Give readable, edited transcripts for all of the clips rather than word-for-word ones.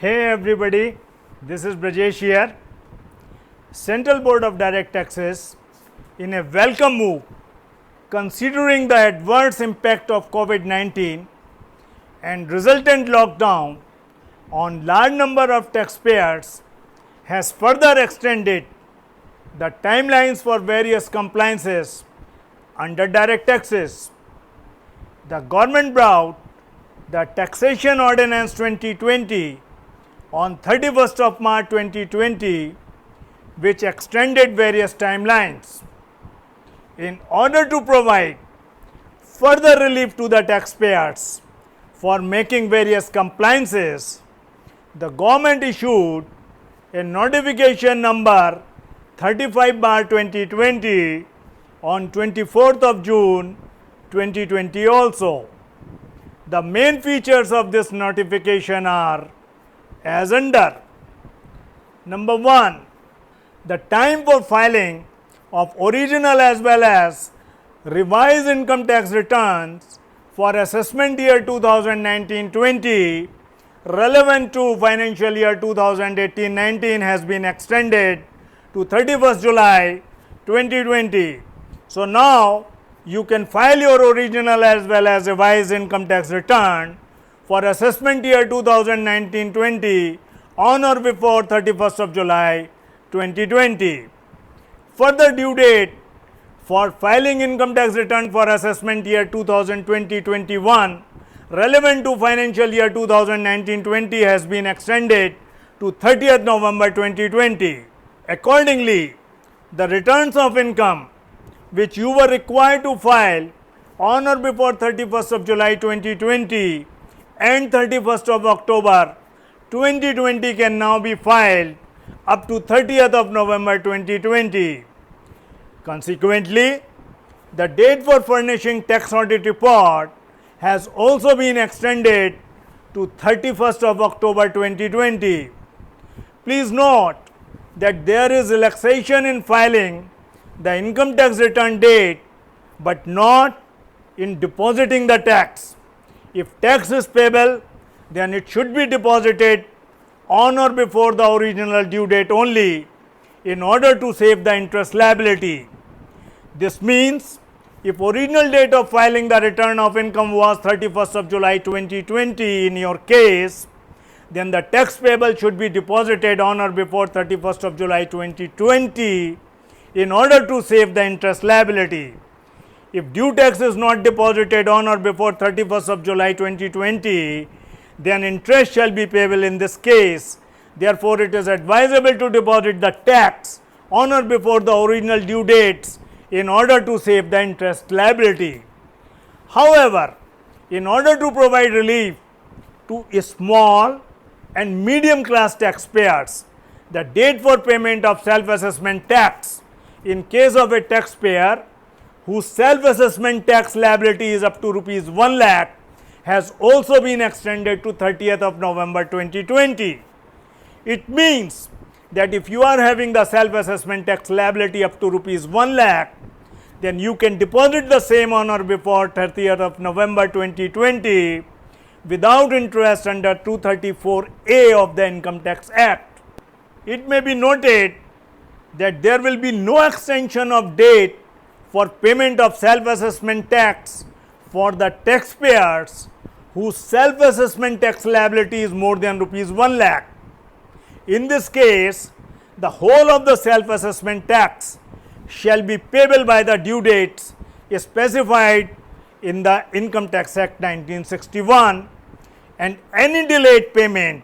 Hey everybody, this is Brajesh here. Central Board of Direct Taxes, in a welcome move, considering the adverse impact of COVID-19 and resultant lockdown on large number of taxpayers, has further extended the timelines for various compliances under direct taxes. The government brought the Taxation Ordinance 2020 on 31st of March 2020, which extended various timelines. In order to provide further relief to the taxpayers for making various compliances, the government issued a notification number 35/2020 on 24th of June 2020 also. The main features of this notification are as under. Number 1, the time for filing of original as well as revised income tax returns for assessment year 2019-20 relevant to financial year 2018-19 has been extended to 31st July 2020. So now you can file your original as well as revised income tax return for assessment year 2019-20 on or before 31st of July 2020. Further due date for filing income tax return for assessment year 2020-21 relevant to financial year 2019-20 has been extended to 30th November 2020. Accordingly, the returns of income which you were required to file on or before 31st of July 2020 and 31st of October 2020 can now be filed up to 30th of November 2020. Consequently, the date for furnishing tax audit report has also been extended to 31st of October 2020. Please note that there is relaxation in filing the income tax return date, but not in depositing the tax. If tax is payable, then it should be deposited on or before the original due date only in order to save the interest liability. This means if original date of filing the return of income was 31st of July 2020 in your case, then the tax payable should be deposited on or before 31st of July 2020 in order to save the interest liability. If due tax is not deposited on or before 31st of July 2020, then interest shall be payable in this case. Therefore, it is advisable to deposit the tax on or before the original due dates in order to save the interest liability. However, in order to provide relief to small and medium class taxpayers, the date for payment of self-assessment tax in case of a taxpayer whose self-assessment tax liability is up to rupees 1 lakh has also been extended to 30th of November 2020. It means that if you are having the self-assessment tax liability up to rupees 1 lakh, then you can deposit the same on or before 30th of November 2020 without interest under 234A of the Income Tax Act. It may be noted that there will be no extension of date for payment of self-assessment tax for the taxpayers whose self-assessment tax liability is more than rupees 1 lakh. In this case, the whole of the self-assessment tax shall be payable by the due dates specified in the Income Tax Act 1961, and any delayed payment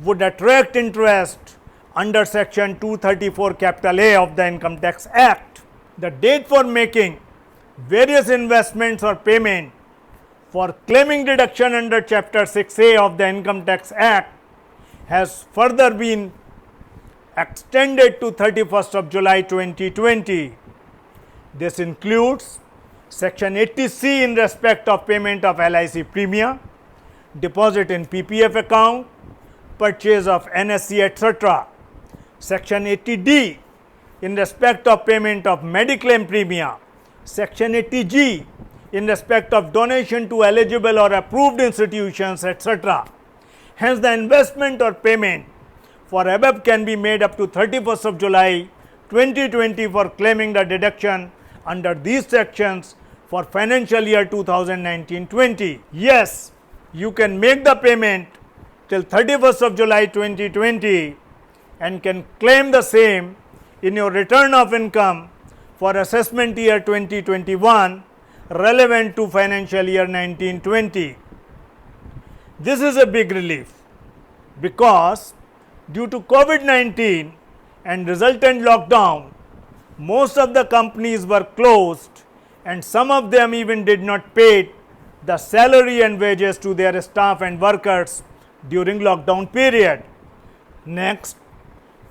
would attract interest under section 234 capital A of the Income Tax Act. The date for making various investments or payment for claiming deduction under chapter 6A of the Income Tax Act has further been extended to 31st of July 2020. This includes section 80C in respect of payment of LIC premium, deposit in PPF account, purchase of NSC, etc. Section 80D in respect of payment of mediclaim premium, Section 80G in respect of donation to eligible or approved institutions, etc. Hence, the investment or payment for above can be made up to 31st of July 2020 for claiming the deduction under these sections for financial year 2019-20. Yes, you can make the payment till 31st of July 2020 and can claim the same in your return of income for assessment year 2021 relevant to financial year 19-20. This is a big relief because due to COVID-19 and resultant lockdown, most of the companies were closed and some of them even did not pay the salary and wages to their staff and workers during lockdown period. Next,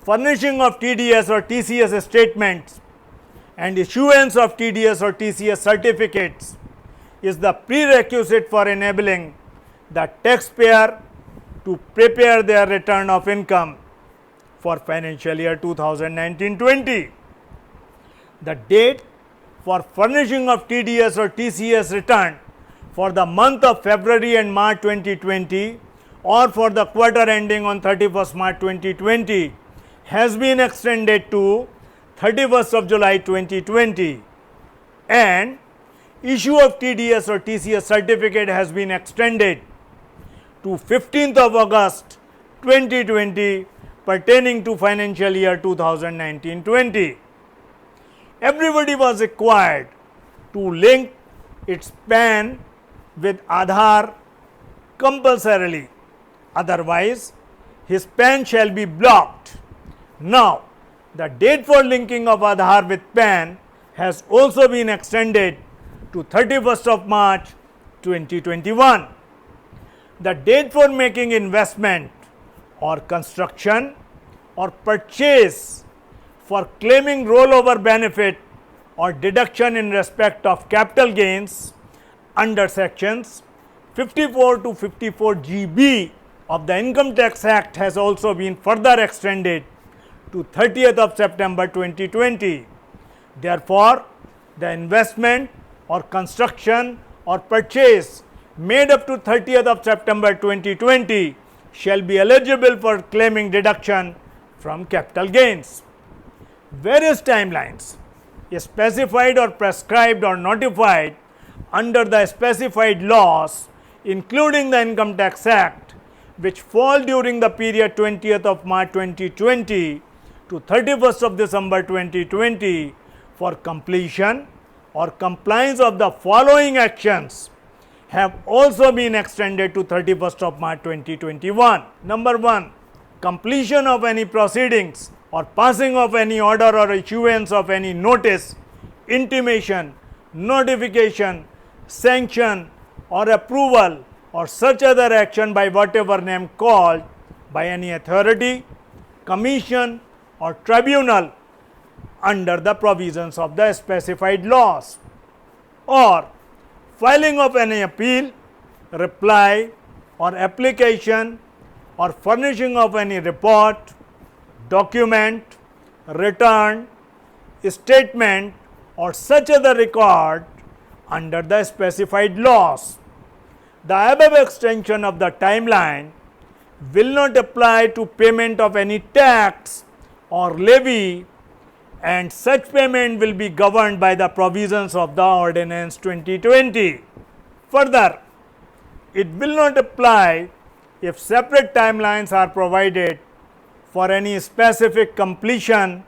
furnishing of TDS or TCS statements and issuance of TDS or TCS certificates is the prerequisite for enabling the taxpayer to prepare their return of income for financial year 2019-20. The date for furnishing of TDS or TCS return for the month of February and March 2020 or for the quarter ending on 31st March 2020 has been extended to 31st of July 2020, and issue of TDS or TCS certificate has been extended to 15th of August 2020 pertaining to financial year 2019-20. Everybody was required to link its PAN with Aadhaar compulsorily, otherwise his PAN shall be blocked. Now, the date for linking of Aadhaar with PAN has also been extended to 31st of March 2021. The date for making investment or construction or purchase for claiming rollover benefit or deduction in respect of capital gains under sections 54 to 54GB of the Income Tax Act has also been further extended to 30th of September 2020. Therefore, the investment or construction or purchase made up to 30th of September 2020 shall be eligible for claiming deduction from capital gains. Various timelines specified or prescribed or notified under the specified laws, including the Income Tax Act, which fall during the period 20th of March 2020 to 31st of December 2020 for completion or compliance of the following actions have also been extended to 31st of March 2021. Number 1, completion of any proceedings or passing of any order or issuance of any notice, intimation, notification, sanction or approval or such other action by whatever name called by any authority, commission or tribunal under the provisions of the specified laws, or filing of any appeal, reply or application or furnishing of any report, document, return, statement or such other record under the specified laws. The above extension of the timeline will not apply to payment of any tax or levy, and such payment will be governed by the provisions of the Ordinance 2020. Further, it will not apply if separate timelines are provided for any specific completion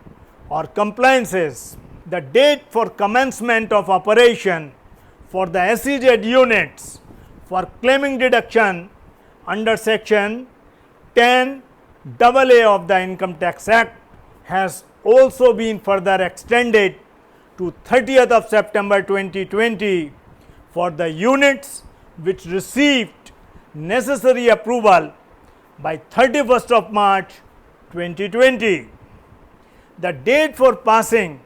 or compliances. The date for commencement of operation for the SEZ units for claiming deduction under section 10AA of the Income Tax Act has also been further extended to 30th of September 2020 for the units which received necessary approval by 31st of March 2020. The date for passing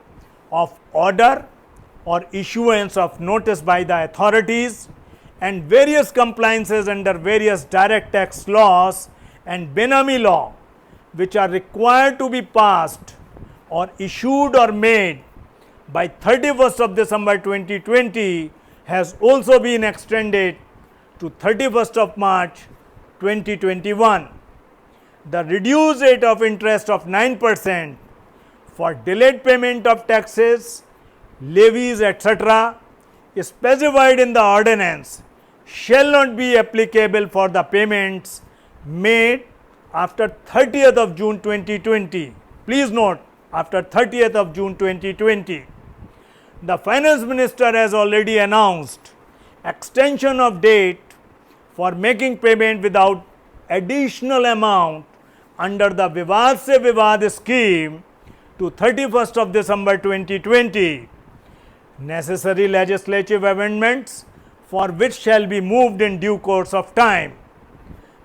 of order or issuance of notice by the authorities and various compliances under various direct tax laws and Benami law which are required to be passed or issued or made by 31st of December 2020 has also been extended to 31st of March 2021. The reduced rate of interest of 9% for delayed payment of taxes, levies, etc., specified in the ordinance shall not be applicable for the payments made after 30th of June 2020. Please note, after 30th of June 2020. The Finance Minister has already announced extension of date for making payment without additional amount under the Vivad se Vivad scheme to 31st of December 2020. Necessary legislative amendments for which shall be moved in due course of time.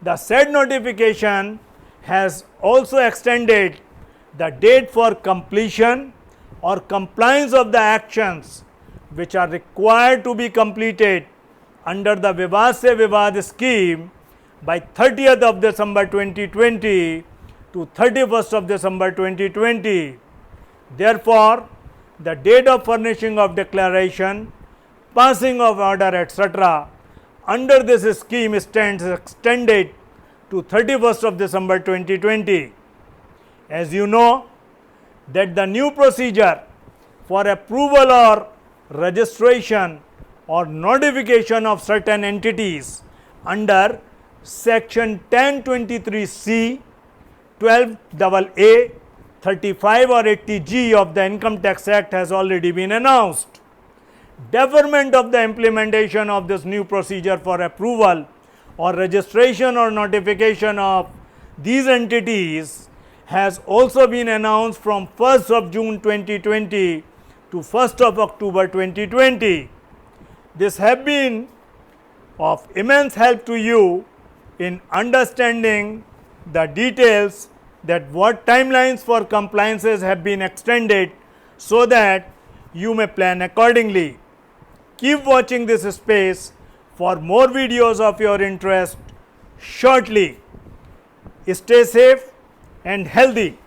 The said notification has also extended the date for completion or compliance of the actions which are required to be completed under the Vivad se Vivad scheme by 30th of December 2020 to 31st of December 2020. Therefore, the date of furnishing of declaration, passing of order, etc., under this scheme stands extended to 31st of December 2020. As you know, that the new procedure for approval or registration or notification of certain entities under section 1023C, 12AA, 35 or 80G of the Income Tax Act has already been announced. Deferment of the implementation of this new procedure for approval or registration or notification of these entities has also been announced from 1st of June 2020 to 1st of October 2020. This has been of immense help to you in understanding the details that what timelines for compliances have been extended so that you may plan accordingly. Keep watching this space for more videos of your interest shortly. Stay safe and healthy.